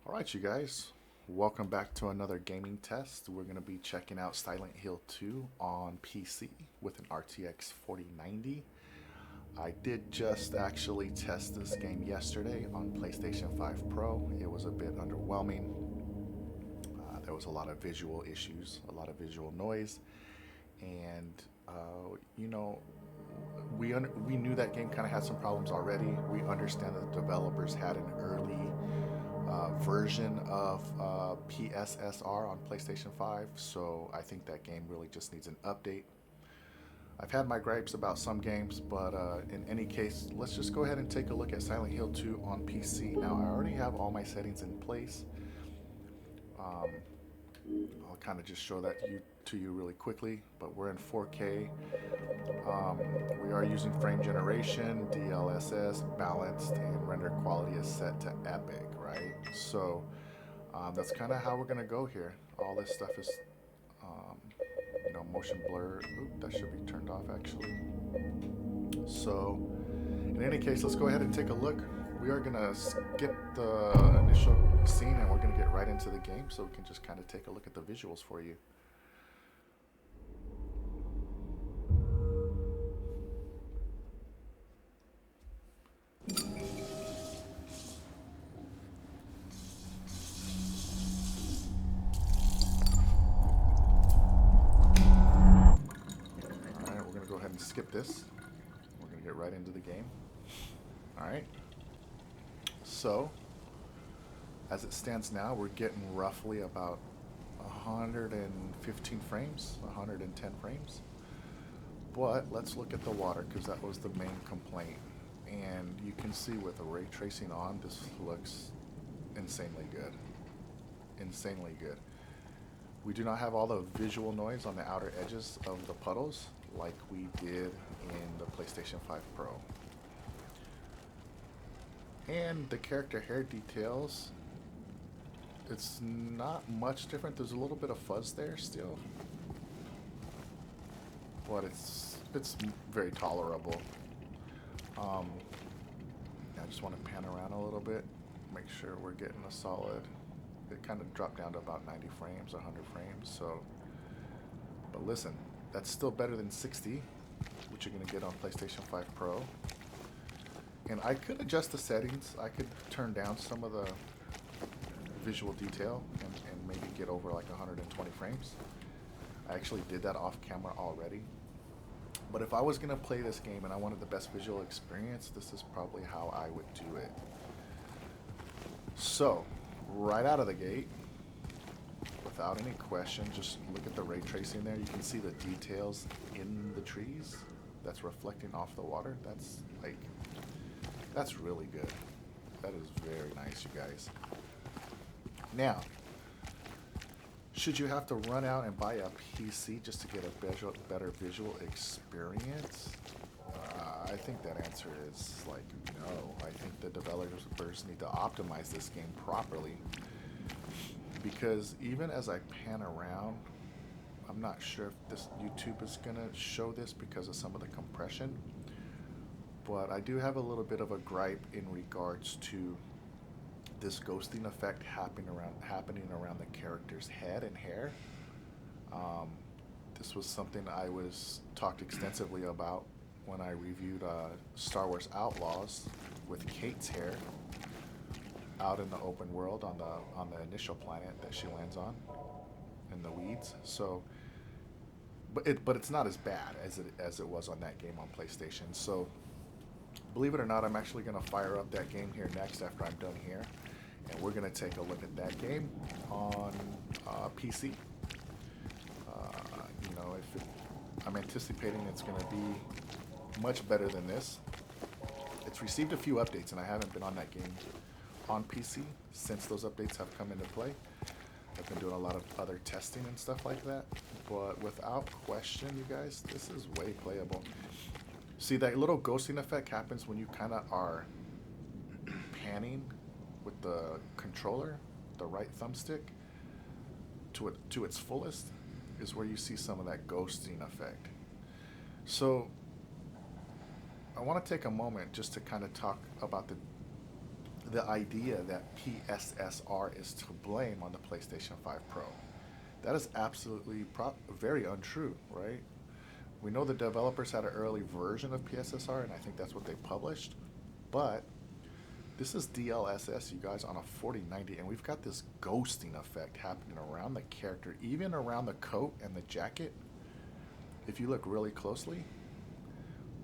Alright, you guys, welcome back to another gaming test. We're going to be checking out Silent Hill 2 on PC with an RTX 4090. I did just actually test this game yesterday on PlayStation 5 Pro. It was a bit underwhelming. There was a lot of visual issues, a lot of visual noise, and you know, we knew that game kind of had some problems already. We understand that the developers had an early version of PSSR on PlayStation 5, so I think that game really just needs an update. I've had my gripes about some games, but in any case, let's just go ahead and take a look at Silent Hill 2 on PC. Now, I already have all my settings in place. I'll kind of just show that to you really quickly, but we're in 4K. We are using frame generation, DLSS, balanced, and render quality is set to epic, right? So that's kind of how we're gonna go here. All this stuff is, motion blur. Oop, that should be turned off actually. So in any case, let's go ahead and take a look. We are gonna skip the initial scene and we're gonna get right into the game so we can just kind of take a look at the visuals for you. Alright, we're gonna go ahead and skip this. We're gonna get right into the game. Alright. So, as it stands now, we're getting roughly about 115 frames, 110 frames. But let's look at the water because that was the main complaint. And you can see with the ray tracing on, this looks insanely good. Insanely good. We do not have all the visual noise on the outer edges of the puddles like we did in the PlayStation 5 Pro. And the character hair details, it's not much different. There's a little bit of fuzz there still, but it's very tolerable. I just want to pan around a little bit, make sure we're getting a solid. It kind of dropped down to about 90 frames, 100 frames. So, but listen, that's still better than 60, which you're gonna get on PlayStation 5 Pro. And I could adjust the settings. I could turn down some of the visual detail and maybe get over like 120 frames. I actually did that off camera already. But if I was gonna play this game and I wanted the best visual experience, this is probably how I would do it. So, right out of the gate, without any question, just look at the ray tracing there. You can see the details in the trees that's reflecting off the water. That's really good. That is very nice, you guys. Now, should you have to run out and buy a PC just to get a better visual experience? I think that answer is like no. I think the developers need to optimize this game properly, because even as I pan around, I'm not sure if this YouTube is gonna show this because of some of the compression, but I do have a little bit of a gripe in regards to this ghosting effect happening around the character's head and hair. This was something I was talked extensively about when I reviewed Star Wars Outlaws with Kate's hair out in the open world on the initial planet that she lands on in the weeds. So, but it's not as bad as it was on that game on PlayStation. So, believe it or not, I'm actually gonna fire up that game here next after I'm done here, and we're gonna take a look at that game on PC. I'm anticipating it's gonna be much better than this. It's received a few updates, and I haven't been on that game on PC since those updates have come into play. I've been doing a lot of other testing and stuff like that, but without question, you guys, this is way playable. See, that little ghosting effect happens when you kind of are panning with the controller, the right thumbstick, to its fullest, is where you see some of that ghosting effect. So I want to take a moment just to kind of talk about the idea that PSSR is to blame on the PlayStation 5 Pro. That is absolutely very untrue, right? We know the developers had an early version of PSSR, and I think that's what they published. But this is DLSS, you guys, on a 4090, and we've got this ghosting effect happening around the character, even around the coat and the jacket. If you look really closely,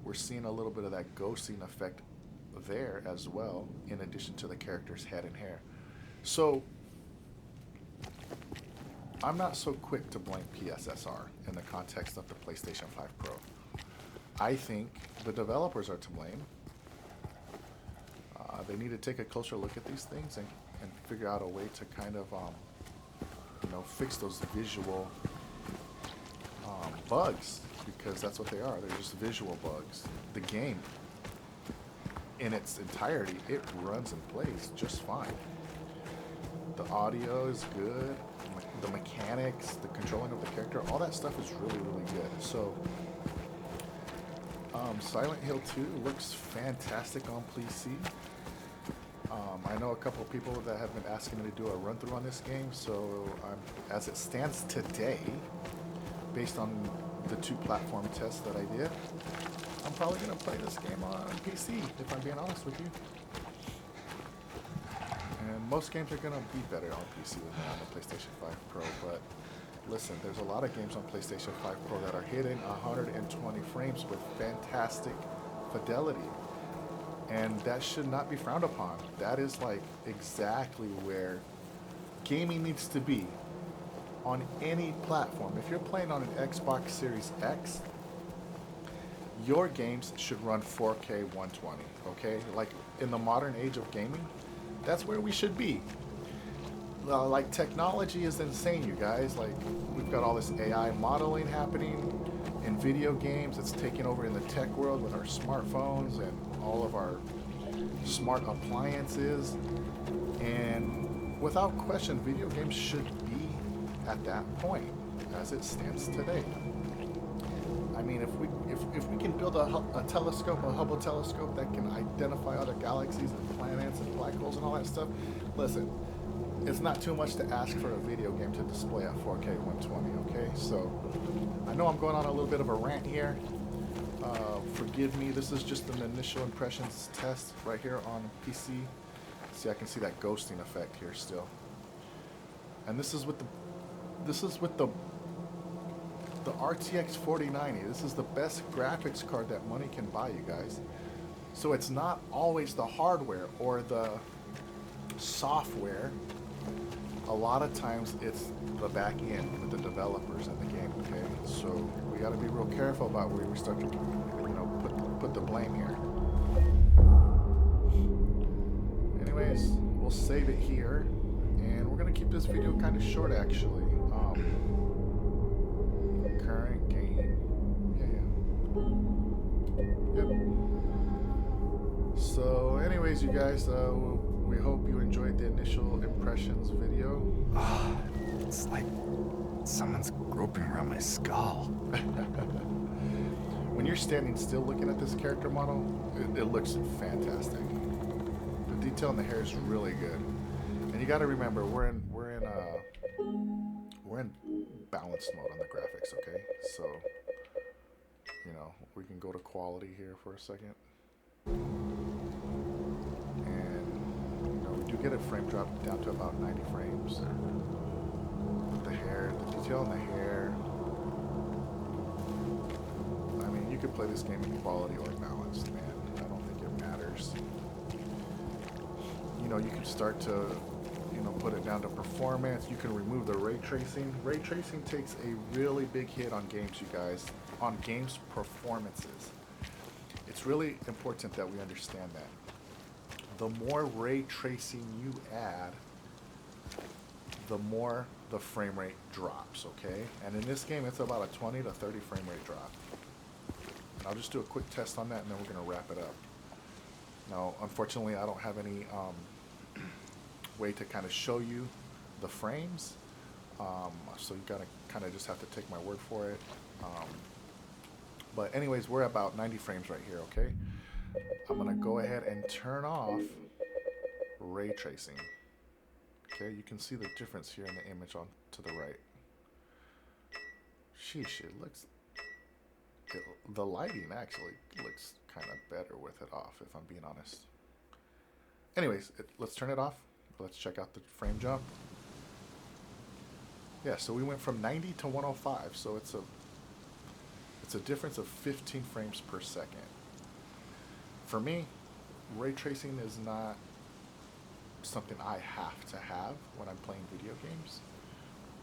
we're seeing a little bit of that ghosting effect there as well, in addition to the character's head and hair. So I'm not so quick to blame PSSR in the context of the PlayStation 5 Pro. I think the developers are to blame. They need to take a closer look at these things and figure out a way to kind of, fix those visual bugs, because that's what they are. They're just visual bugs. The game, in its entirety, it runs and plays just fine. The audio is good. The mechanics, the controlling of the character, all that stuff is really, really good. So, Silent Hill 2 looks fantastic on PC. I know a couple of people that have been asking me to do a run-through on this game, so as it stands today, based on the 2 platform tests that I did, I'm probably going to play this game on PC, if I'm being honest with you. And most games are going to be better on PC than on the PlayStation 5 Pro, but listen, there's a lot of games on PlayStation 5 Pro that are hitting 120 frames with fantastic fidelity. And that should not be frowned upon. That is like exactly where gaming needs to be on any platform. If you're playing on an Xbox Series X, your games should run 4K 120, okay? Like in the modern age of gaming, that's where we should be. Like technology is insane, you guys. Like we've got all this AI modeling happening in video games. It's taking over in the tech world with our smartphones and all of our smart appliances, and without question video games should be at that point as it stands today. I mean, if we can build a telescope, a Hubble telescope that can identify other galaxies and planets and black holes and all that stuff, listen, it's not too much to ask for a video game to display at 4K 120, okay? So I know I'm going on a little bit of a rant here. Forgive me, this is just an initial impressions test right here on PC. See, I can see that ghosting effect here still. And this is with the RTX 4090. This is the best graphics card that money can buy, you guys. So it's not always the hardware or the software. A lot of times it's the back end with the developers and the game, okay? So we got to be real careful about where we start to, put the blame here. Anyways, we'll save it here, and we're gonna keep this video kind of short, actually. Current game, Yep. So, anyways, you guys, we hope you enjoyed the initial impressions video. It's like someone's groping around my skull. When you're standing still looking at this character model, it looks fantastic. The detail in the hair is really good, and you got to remember we're in balanced mode on the graphics. Okay, so we can go to quality here for a second, and we do get a frame drop down to about 90 frames. The hair, the detail in the hair. You could play this game in quality or balanced, man. I don't think it matters. You can start to, put it down to performance. You can remove the ray tracing. Ray tracing takes a really big hit on games, you guys, on games' performances. It's really important that we understand that. The more ray tracing you add, the more the frame rate drops, okay? And in this game, it's about a 20 to 30 frame rate drop. I'll just do a quick test on that, and then we're going to wrap it up. Now, unfortunately, I don't have any way to kind of show you the frames, so you got to kind of just have to take my word for it. But anyways, we're about 90 frames right here, okay? I'm going to go ahead and turn off ray tracing. Okay, you can see the difference here in the image on to the right. Sheesh, the lighting actually looks kind of better with it off, if I'm being honest. Anyways, let's turn it off. Let's check out the frame jump. Yeah, so we went from 90 to 105, so it's a difference of 15 frames per second. For me, ray tracing is not something I have to have when I'm playing video games.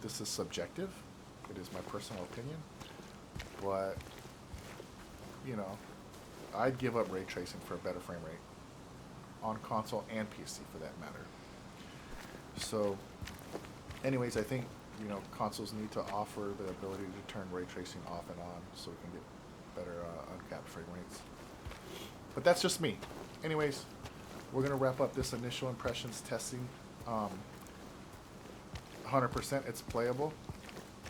This is subjective. It is my personal opinion. But, you know, I'd give up ray tracing for a better frame rate on console and PC for that matter. So, anyways, I think, you know, consoles need to offer the ability to turn ray tracing off and on so we can get better uncapped frame rates. But that's just me. Anyways, we're going to wrap up this initial impressions testing. 100% it's playable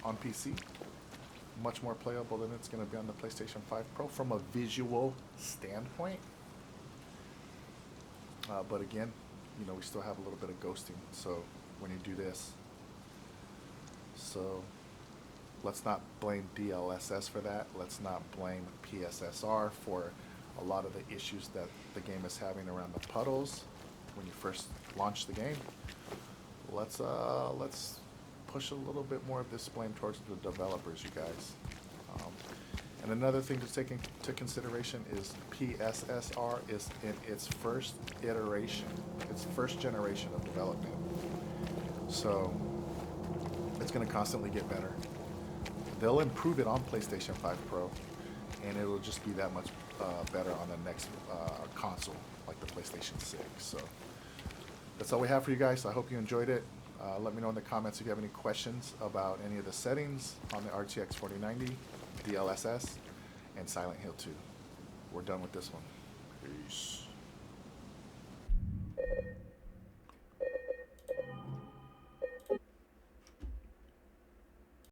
on PC. Much more playable than it's going to be on the PlayStation 5 Pro from a visual standpoint. But again, you know, we still have a little bit of ghosting. So when you do this, so let's not blame DLSS for that. Let's not blame PSSR for a lot of the issues that the game is having around the puddles when you first launch the game. Let's push a little bit more of this blame towards the developers, you guys. And another thing to take into consideration is PSSR is in its first iteration, its first generation of development. So it's going to constantly get better. They'll improve it on PlayStation 5 Pro, and it'll just be that much better on the next console, like the PlayStation 6. So that's all we have for you guys. I hope you enjoyed it. Let me know in the comments if you have any questions about any of the settings on the RTX 4090, DLSS, and Silent Hill 2. We're done with this one. Peace.